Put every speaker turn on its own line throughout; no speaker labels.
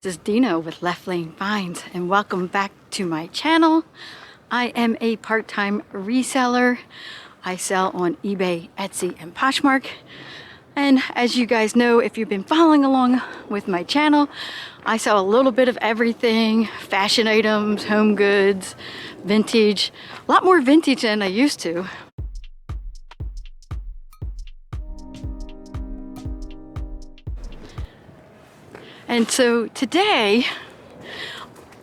This is Dena with Left Lane Finds, and welcome back to my channel. I am a part-time reseller. I sell on eBay, Etsy, and Poshmark. And as you guys know, if you've been following along with my channel, I sell a little bit of everything: fashion items, home goods, vintage, a lot more vintage than I used to. And so today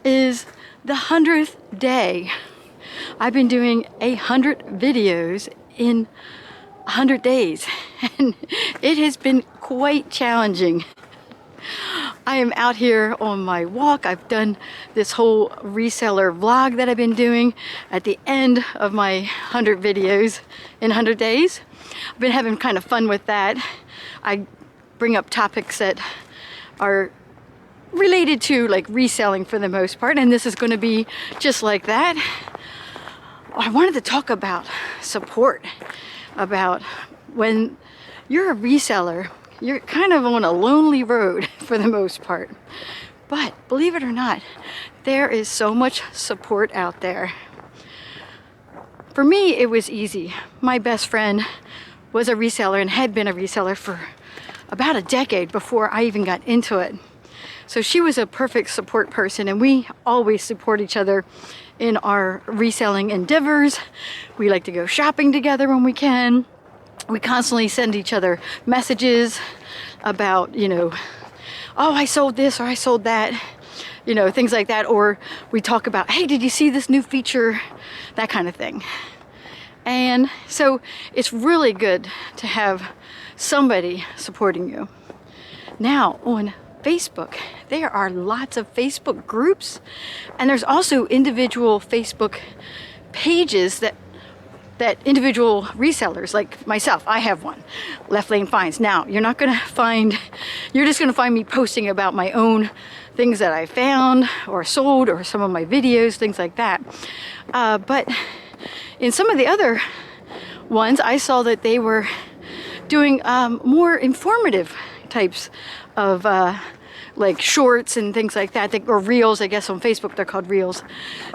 is the 100th day. I've been doing 100 videos in 100 days, and it has been quite challenging. I am out here on my walk. I've done this whole reseller vlog that I've been doing at the end of my 100 videos in 100 days. I've been having kind of fun with that. I bring up topics that are related to like reselling for the most part, and this is going to be just like that. I wanted to talk about support, about when you're a reseller, you're kind of on a lonely road for the most part. But believe it or not, there is so much support out there. For me, it was easy. My best friend was a reseller and had been a reseller for about a decade before I even got into it. So she was a perfect support person, and we always support each other in our reselling endeavors. We like to go shopping together when we can. We constantly send each other messages about, oh, I sold this or I sold that, things like that. Or we talk about, hey, did you see this new feature? That kind of thing. And so it's really good to have somebody supporting you. Now, on Facebook, there are lots of Facebook groups, and there's also individual Facebook pages that individual resellers like myself, I have one, Left Lane Finds. Now, you're just gonna find me posting about my own things that I found or sold, or some of my videos, things like that. But in some of the other ones, I saw that they were doing more informative types of like shorts and things like that, or reels. I guess on Facebook they're called reels.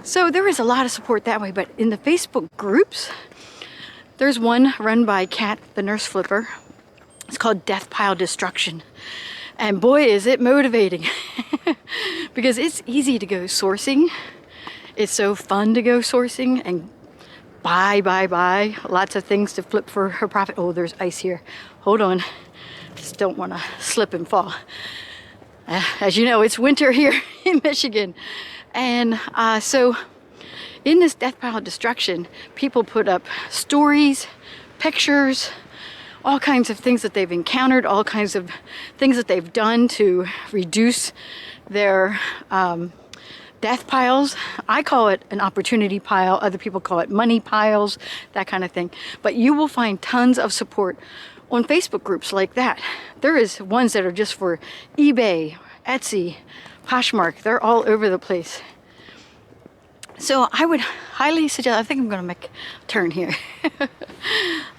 So there is a lot of support that way. But in the Facebook groups, there's one run by Kat, the nurse flipper. It's called Death Pile Destruction. And boy, is it motivating. Because it's easy to go sourcing. It's so fun to go sourcing and buy. Lots of things to flip for her profit. Oh, there's ice here. Hold on. Just don't want to slip and fall. As you know, it's winter here in Michigan. And so in this Death Pile Destruction, people put up stories, pictures, all kinds of things that they've encountered, all kinds of things that they've done to reduce their death piles. I call it an opportunity pile. Other people call it money piles, that kind of thing. But you will find tons of support on Facebook groups like that. There is ones that are just for eBay, Etsy, Poshmark. They're all over the place. So I would highly suggest, I think I'm gonna make a turn here. And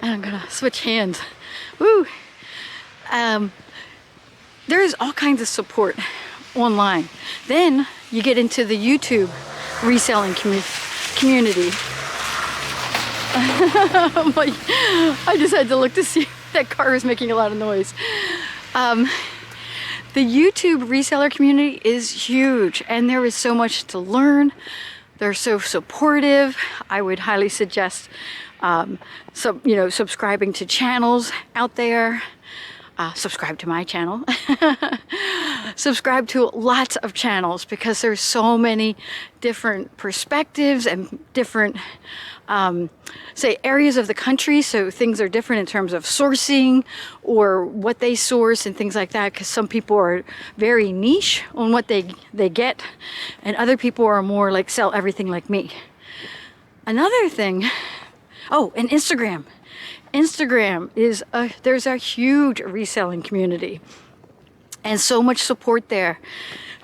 I'm gonna switch hands. Woo! There's all kinds of support online. Then you get into the YouTube reselling community. I just had to look to see that car is making a lot of noise. The YouTube reseller community is huge, and there is so much to learn. They're so supportive. I would highly suggest subscribing to channels out there. Subscribe to my channel. Subscribe to lots of channels, because there's so many different perspectives and different say areas of the country. So things are different in terms of sourcing or what they source and things like that, because some people are very niche on what they get, and other people are more like sell everything like me. Another thing, and Instagram. Instagram is there's a huge reselling community and so much support there.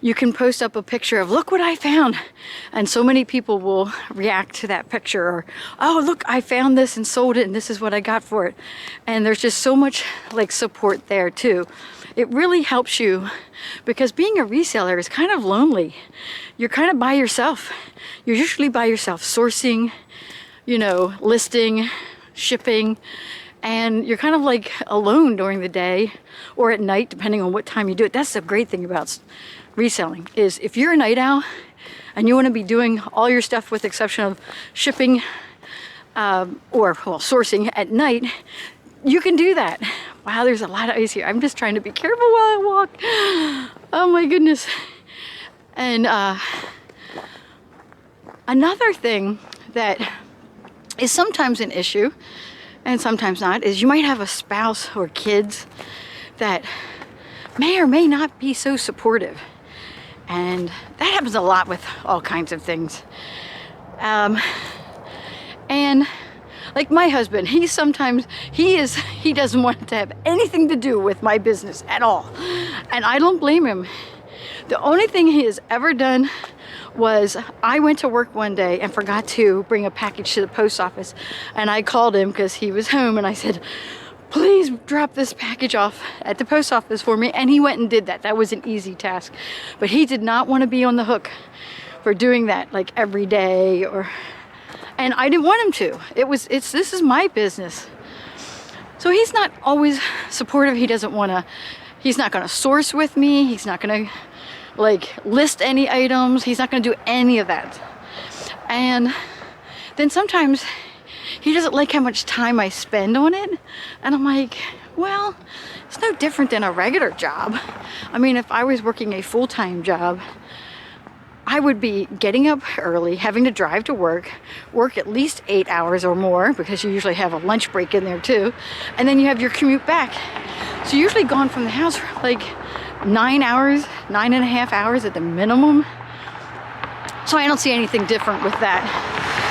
You can post up a picture of, look what I found, and so many people will react to that picture, or, oh, look, I found this and sold it, and this is what I got for it. And there's just so much like support there too. it really helps you, because being a reseller is kind of lonely. You're kind of by yourself. You're usually by yourself, sourcing, you know, listing, shipping, and you're kind of like alone during the day or at night, depending on what time you do it. That's the great thing about reselling, is if you're a night owl and you want to be doing all your stuff with the exception of shipping or well, sourcing at night, you can do that. Wow, there's a lot of ice here. I'm just trying to be careful while I walk. Oh my goodness. And another thing that is sometimes an issue and sometimes not is you might have a spouse or kids that may or may not be so supportive. And that happens a lot with all kinds of things. And like my husband, he doesn't want to have anything to do with my business at all. And I don't blame him. The only thing he has ever done was I went to work one day and forgot to bring a package to the post office. And I called him because he was home and I said, please drop this package off at the post office for me. And he went and did that. That was an easy task. But he did not want to be on the hook for doing that like every day, and I didn't want him to. This is my business. So he's not always supportive. He's not gonna source with me. He's not gonna like list any items. He's not gonna do any of that. And then sometimes he doesn't like how much time I spend on it. And I'm like, well, it's no different than a regular job. I mean, if I was working a full-time job, I would be getting up early, having to drive to work at least 8 hours or more, because you usually have a lunch break in there too. And then you have your commute back. So you're usually gone from the house for like 9 hours, 9.5 hours at the minimum. So I don't see anything different with that.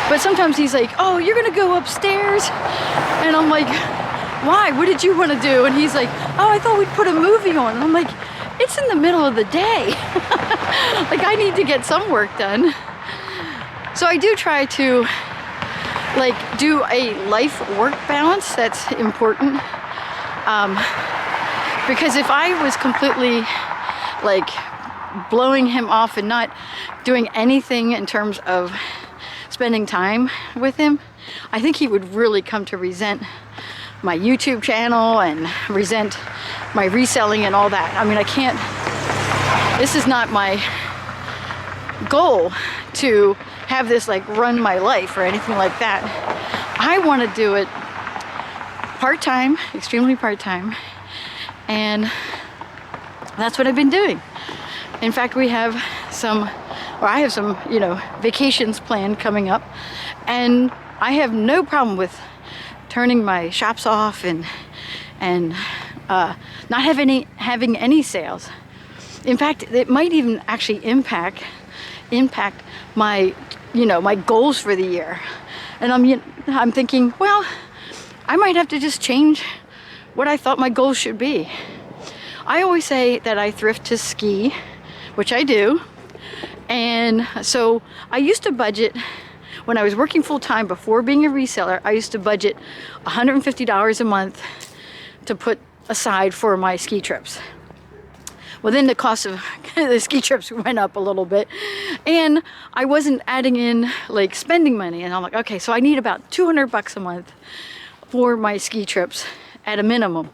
But sometimes he's like, oh, you're gonna go upstairs? And I'm like, why? What did you want to do? And he's like, oh, I thought we'd put a movie on. And I'm like, it's in the middle of the day. Like, I need to get some work done. So I do try to like do a life-work balance. That's important. Because if I was completely like blowing him off and not doing anything in terms of spending time with him, I think he would really come to resent my YouTube channel and resent my reselling and all that. I mean, this is not my goal to have this like run my life or anything like that. I want to do it part-time, extremely part-time, and that's what I've been doing. In fact, I have some, you know, vacations planned coming up, and I have no problem with turning my shops off and not having any sales. In fact, it might even actually impact my, you know, my goals for the year. And I'm thinking, well, I might have to just change what I thought my goals should be. I always say that I thrift to ski, which I do. And so I used to budget, when I was working full-time before being a reseller, I used to budget $150 a month to put aside for my ski trips. Well, then the cost of the ski trips went up a little bit, and I wasn't adding in like spending money. And I'm like, okay, so I need about $200 a month for my ski trips at a minimum.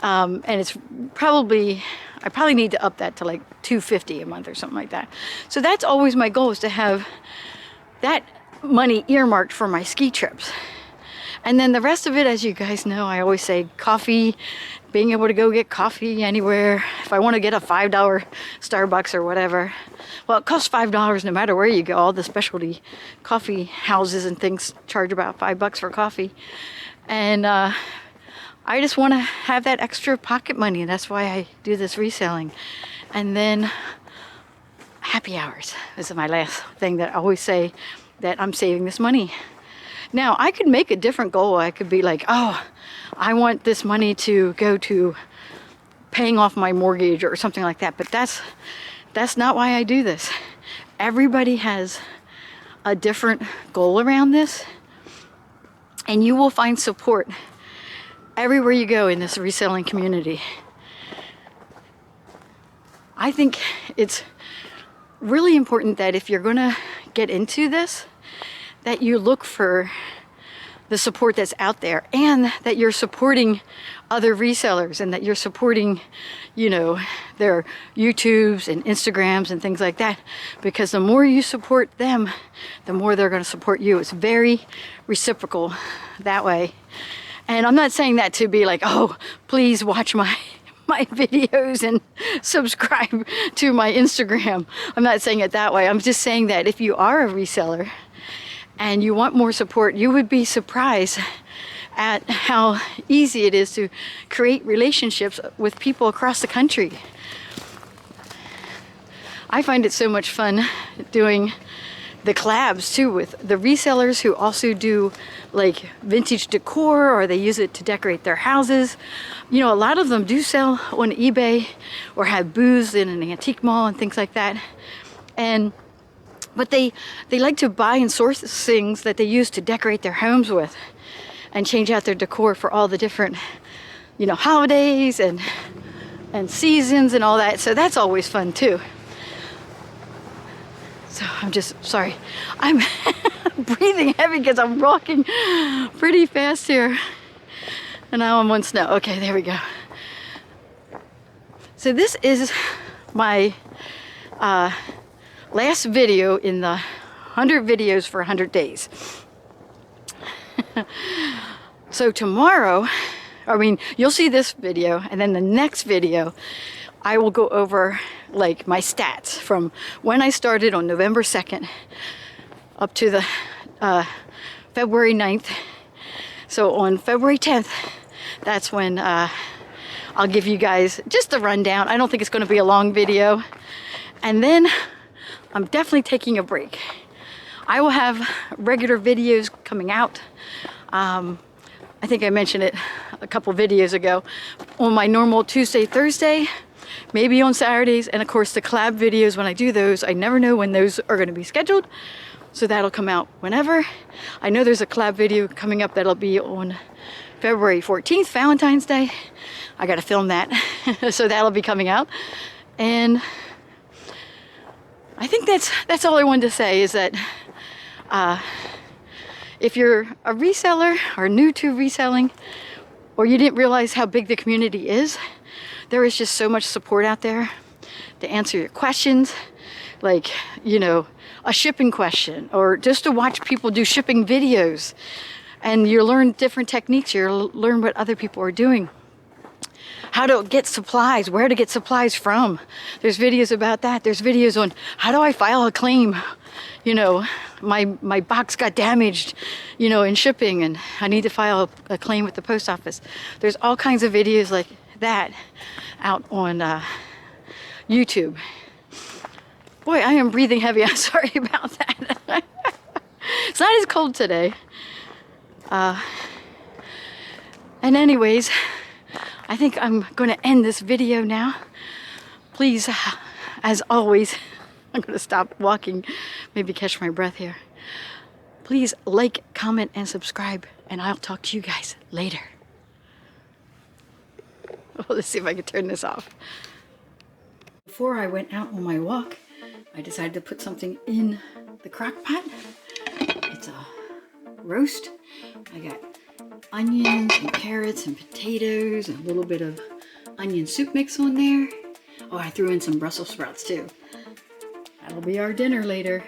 And it's probably, I probably need to up that to like $250 a month or something like that. So that's always my goal, is to have that money earmarked for my ski trips. And then the rest of it, as you guys know, I always say coffee, being able to go get coffee anywhere. If I want to get a $5 Starbucks or whatever, well, it costs $5 no matter where you go. All the specialty coffee houses and things charge about $5 for coffee. And I just want to have that extra pocket money, and that's why I do this reselling. And then happy hours is my last thing that I always say, that I'm saving this money. Now, I could make a different goal. I could be like, oh, I want this money to go to paying off my mortgage or something like that. But that's not why I do this. Everybody has a different goal around this, and you will find support everywhere you go in this reselling community. I think it's really important that if you're gonna get into this, that you look for the support that's out there, and that you're supporting other resellers, and that you're supporting, you know, their YouTubes and Instagrams and things like that, because the more you support them, the more they're going to support you. It's very reciprocal that way. And I'm not saying that to be like, oh, please watch my videos and subscribe to my Instagram. I'm not saying it that way. I'm just saying that if you are a reseller and you want more support, you would be surprised at how easy it is to create relationships with people across the country. I find it so much fun doing the collabs too with the resellers who also do like vintage decor, or they use it to decorate their houses. You know, a lot of them do sell on eBay or have booths in an antique mall and things like that. But they like to buy and source things that they use to decorate their homes with and change out their decor for all the different, you know, holidays and seasons and all that. So that's always fun too. So I'm just sorry. I'm breathing heavy because I'm walking pretty fast here. And now I'm on snow. Okay, there we go. So this is my last video in the 100 videos for 100 days. So tomorrow, I mean, you'll see this video, and then the next video, I will go over like my stats from when I started on November 2nd up to the February 9th. So on February 10th, that's when I'll give you guys just a rundown. I don't think it's going to be a long video. And then I'm definitely taking a break. I will have regular videos coming out. I think I mentioned it a couple videos ago, on my normal Tuesday, Thursday, maybe on Saturdays, and of course the collab videos, when I do those, I never know when those are going to be scheduled, so that'll come out whenever. I know there's a collab video coming up that'll be on February 14th, Valentine's Day. I got to film that, so that'll be coming out. And I think that's all I wanted to say, is that if you're a reseller or new to reselling, or you didn't realize how big the community is, there is just so much support out there to answer your questions, like, you know, a shipping question, or just to watch people do shipping videos, and you learn different techniques. You learn what other people are doing, how to get supplies, where to get supplies from. There's videos about that. There's videos on how do I file a claim. You know, my box got damaged, you know, in shipping, and I need to file a claim with the post office. There's all kinds of videos like that out on YouTube. Boy, I am breathing heavy. I'm sorry about that. It's not as cold today. And anyways, I think I'm going to end this video now. Please, as always, I'm going to stop walking, maybe catch my breath here. Please like, comment, and subscribe, and I'll talk to you guys later. Well, let's see if I can turn this off. Before I went out on my walk, I decided to put something in the crock pot. It's a roast. I got onions and carrots and potatoes and a little bit of onion soup mix on there. Oh, I threw in some Brussels sprouts too. That'll be our dinner later.